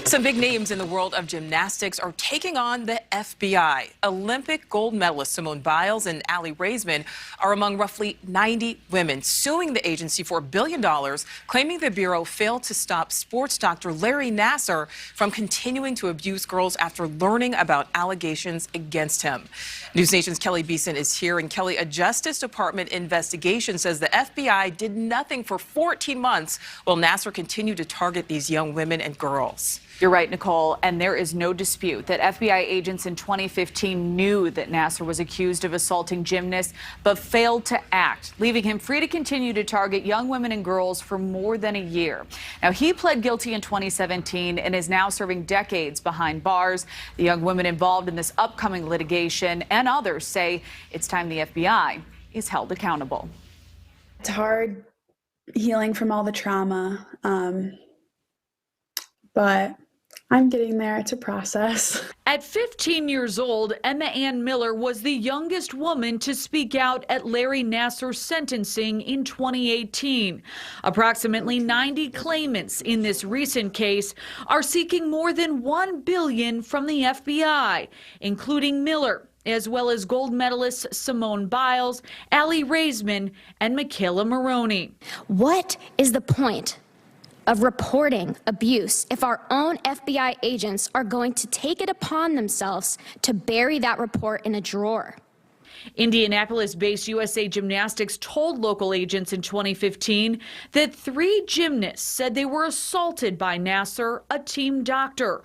Some big names in the world of gymnastics are taking on the FBI. Olympic gold medalist Simone Biles and Raisman are among roughly 90 women suing the agency for $1 billion, claiming the Bureau failed to stop sports doctor Larry Nassar from continuing to abuse girls after learning about allegations against him. NewsNation's Kelly Beeson is here. And Kelly, a Justice Department investigation says the FBI did nothing for 14 months while Nassar continued to target these young women and girls. You're right, Nicole, and there is no dispute that FBI agents in 2015 knew that Nassar was accused of assaulting gymnasts, but failed to act, leaving him free to continue to target young women and girls for more than a year. Now, he pled guilty in 2017 and is now serving decades behind bars. The young women involved in this upcoming litigation and others say it's time the FBI is held accountable. It's hard healing from all the trauma, but I'm getting there. It's a process. At 15 years old, Emma Ann Miller was the youngest woman to speak out at Larry Nassar's sentencing in 2018. Approximately 90 claimants in this recent case are seeking more than $1 billion from the FBI, including Miller, as well as gold medalists Simone Biles, Raisman, and Michaela Maroney. What is the point of reporting abuse if our own FBI agents are going to take it upon themselves to bury that report in a drawer? Indianapolis-based USA Gymnastics told local agents in 2015 that 3 gymnasts said they were assaulted by Nassar, a team doctor.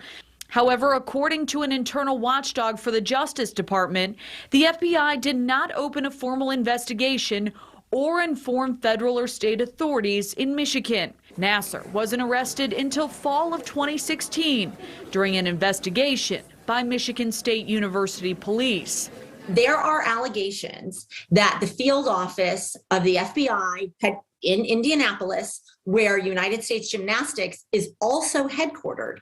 However, according to an internal watchdog for the Justice Department, the FBI did not open a formal investigation or inform federal or state authorities in Michigan. Nassar wasn't arrested until fall of 2016 during an investigation by Michigan State University police. There are allegations that the field office of the FBI had in Indianapolis, where United States Gymnastics is also headquartered,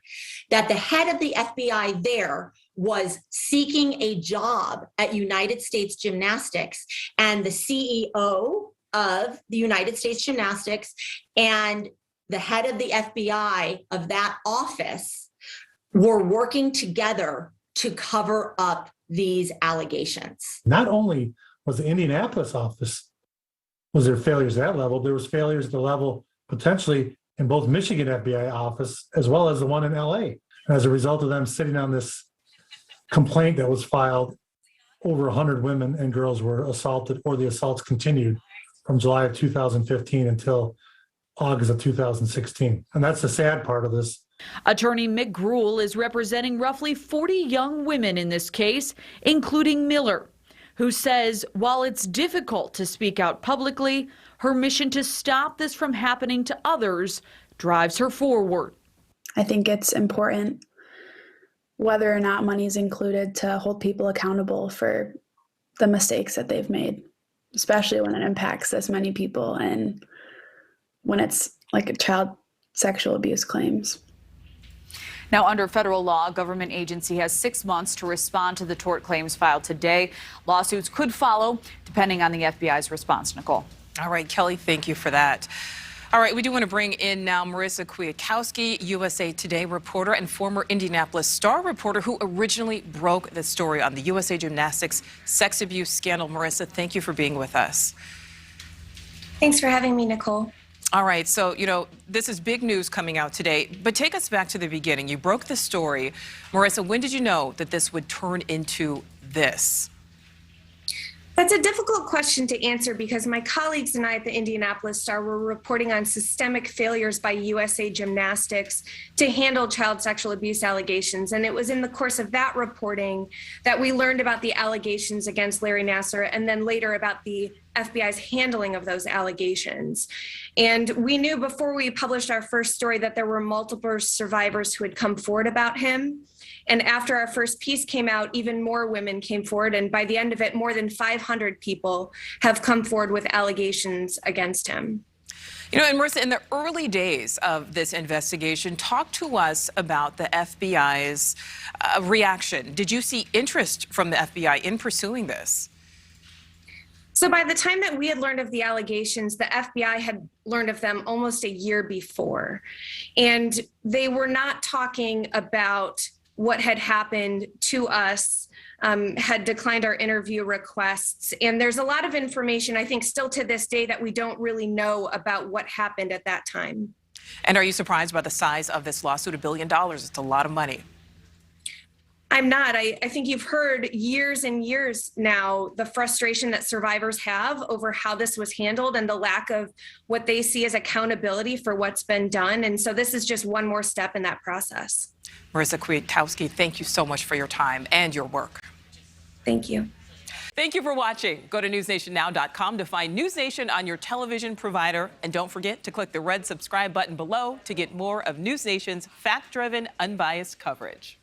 that the head of the FBI there was seeking a job at United States Gymnastics, and the CEO of the United States Gymnastics and the head of the FBI of that office were working together to cover up these allegations. Not only was the Indianapolis office, was there failures at that level, there was failures at the level potentially in both Michigan FBI office as well as the one in LA. And as a result of them sitting on this complaint that was filed, over 100 women and girls were assaulted, or the assaults continued from July of 2015 until August of 2016. And that's the sad part of this. Attorney Mick Gruhl is representing roughly 40 young women in this case, including Miller, who says while it's difficult to speak out publicly, her mission to stop this from happening to others drives her forward. I think it's important, whether or not money is included, to hold people accountable for the mistakes that they've made, especially when it impacts this many people and when it's like a child sexual abuse claims. Now, under federal law, a government agency has 6 months to respond to the tort claims filed today. Lawsuits could follow, depending on the FBI's response, Nicole. All right, Kelly, thank you for that. All right, we do want to bring in now Marissa Kwiatkowski, USA Today reporter and former Indianapolis Star reporter who originally broke the story on the USA Gymnastics sex abuse scandal. Marissa, thank you for being with us. Thanks for having me, Nicole. All right, so, this is big news coming out today, but take us back to the beginning. You broke the story. Marissa, when did you know that this would turn into this? That's a difficult question to answer because my colleagues and I at the Indianapolis Star were reporting on systemic failures by USA Gymnastics to handle child sexual abuse allegations. And it was in the course of that reporting that we learned about the allegations against Larry Nassar and then later about the FBI's handling of those allegations. And we knew before we published our first story that there were multiple survivors who had come forward about him. And after our first piece came out, even more women came forward. And by the end of it, more than 500 people have come forward with allegations against him. And Marissa, in the early days of this investigation, talk to us about the FBI's reaction. Did you see interest from the FBI in pursuing this? So by the time that we had learned of the allegations, the FBI had learned of them almost a year before. And they were not talking about what had happened to us, had declined our interview requests. And there's a lot of information, I think, still to this day that we don't really know about what happened at that time. And are you surprised by the size of this lawsuit? $1 billion. It's a lot of money. I'm not. I think you've heard years and years now the frustration that survivors have over how this was handled and the lack of what they see as accountability for what's been done. And so this is just one more step in that process. Marissa Kwiatkowski, thank you so much for your time and your work. Thank you. Thank you for watching. Go to newsnationnow.com to find News Nation on your television provider. And don't forget to click the red subscribe button below to get more of News Nation's fact-driven, unbiased coverage.